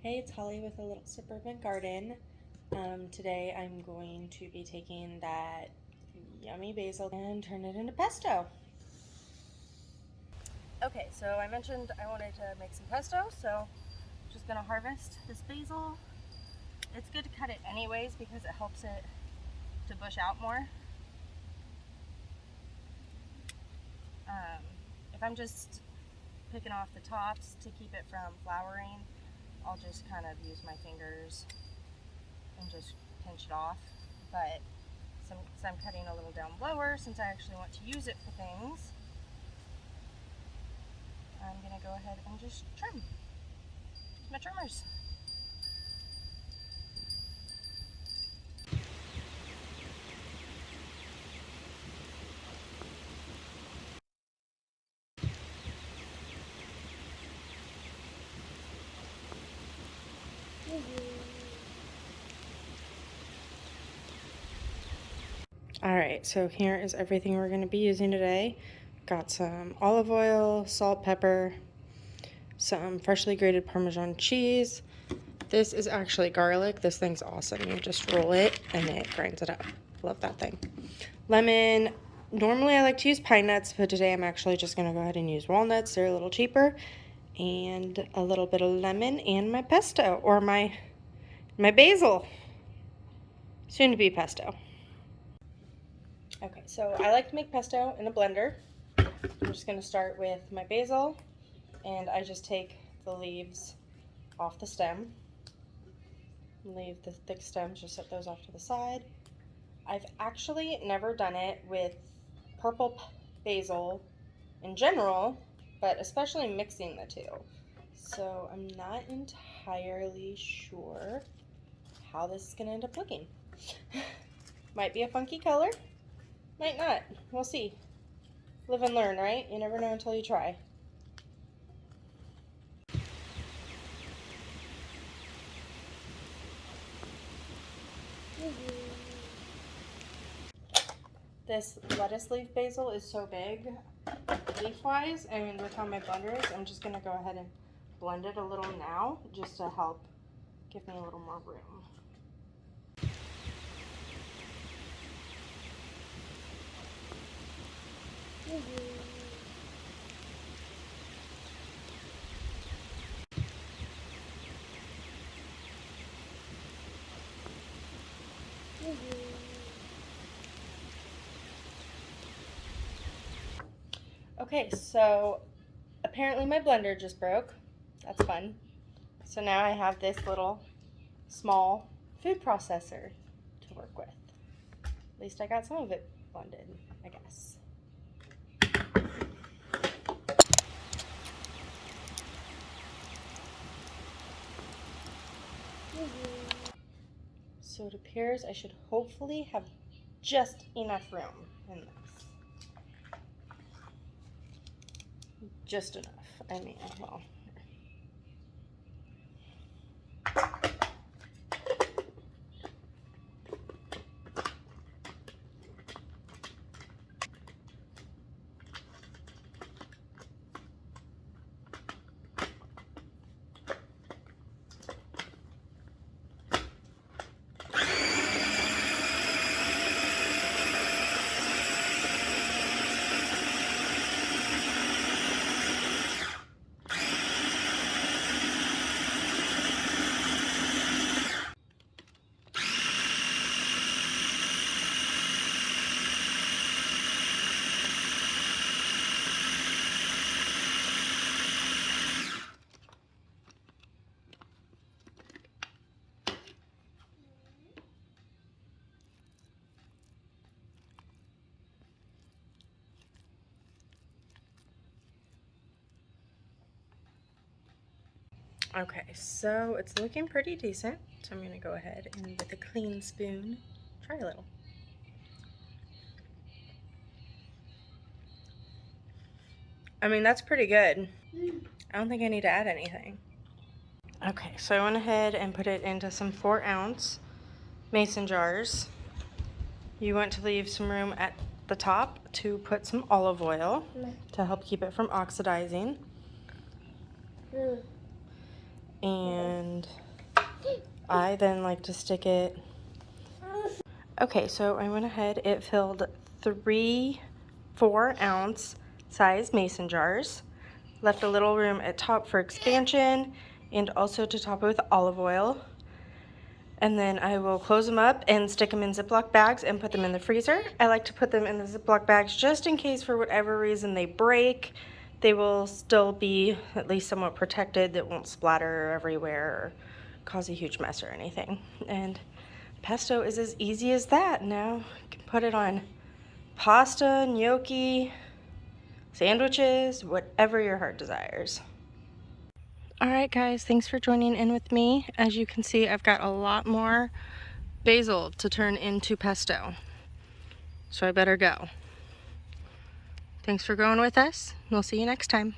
Hey, it's Holly with a little suburban garden. Today I'm going to be taking that yummy basil and turn it into pesto. Okay, so I mentioned I wanted to make some pesto, so I'm just gonna harvest this basil. It's good to cut it anyways because it helps it to bush out more. If I'm just picking off the tops to keep it from flowering, I'll just kind of use my fingers and just pinch it off. But since I'm cutting a little down lower, since I actually want to use it for things, I'm gonna go ahead and just trim. Use my trimmers. Alright, so here is everything we're going to be using today. Got some olive oil, salt, pepper, some freshly grated Parmesan cheese. This is actually garlic. This thing's awesome. You just roll it and it grinds it up. Love that thing. Lemon. Normally I like to use pine nuts, but today I'm actually just going to go ahead and use walnuts. They're a little cheaper. And a little bit of lemon and my pesto, or my basil. Soon to be pesto. Okay, so I like to make pesto in a blender. I'm just going to start with my basil, and I just take the leaves off the stem. Leave the thick stems, just set those off to the side. I've actually never done it with purple basil in general, but especially mixing the two. So I'm not entirely sure how this is going to end up looking. Might be a funky color, might not. We'll see. Live and learn, right? You never know until you try. This lettuce leaf basil is so big, leaf-wise, I mean with how my blender is, I'm just going to go ahead and blend it a little now, just to help give me a little more room. Okay, so apparently my blender just broke. That's fun. So now I have this little small food processor to work with. At least I got some of it blended, I guess. So it appears I should hopefully have just enough room in this. Just enough. I mean, well. Okay, so it's looking pretty decent. So I'm going to go ahead and with a clean spoon, try a little. I mean, that's pretty good. I don't think I need to add anything. Okay, so I went ahead and put it into some 4-ounce mason jars. You want to leave some room at the top to put some olive oil to help keep it from oxidizing. and I then like to stick it. Okay, so I went ahead, it filled 3 4-ounce size mason jars, left a little room at top for expansion, and also to top it with olive oil. And then I will close them up and stick them in Ziploc bags and put them in the freezer. I like to put them in the Ziploc bags just in case for whatever reason they break. They will still be at least somewhat protected. That won't splatter everywhere or cause a huge mess or anything. And pesto is as easy as that. Now you can put it on pasta, gnocchi, sandwiches, whatever your heart desires. Alright guys, thanks for joining in with me. As you can see, I've got a lot more basil to turn into pesto. So I better go. Thanks for going with us. We'll see you next time.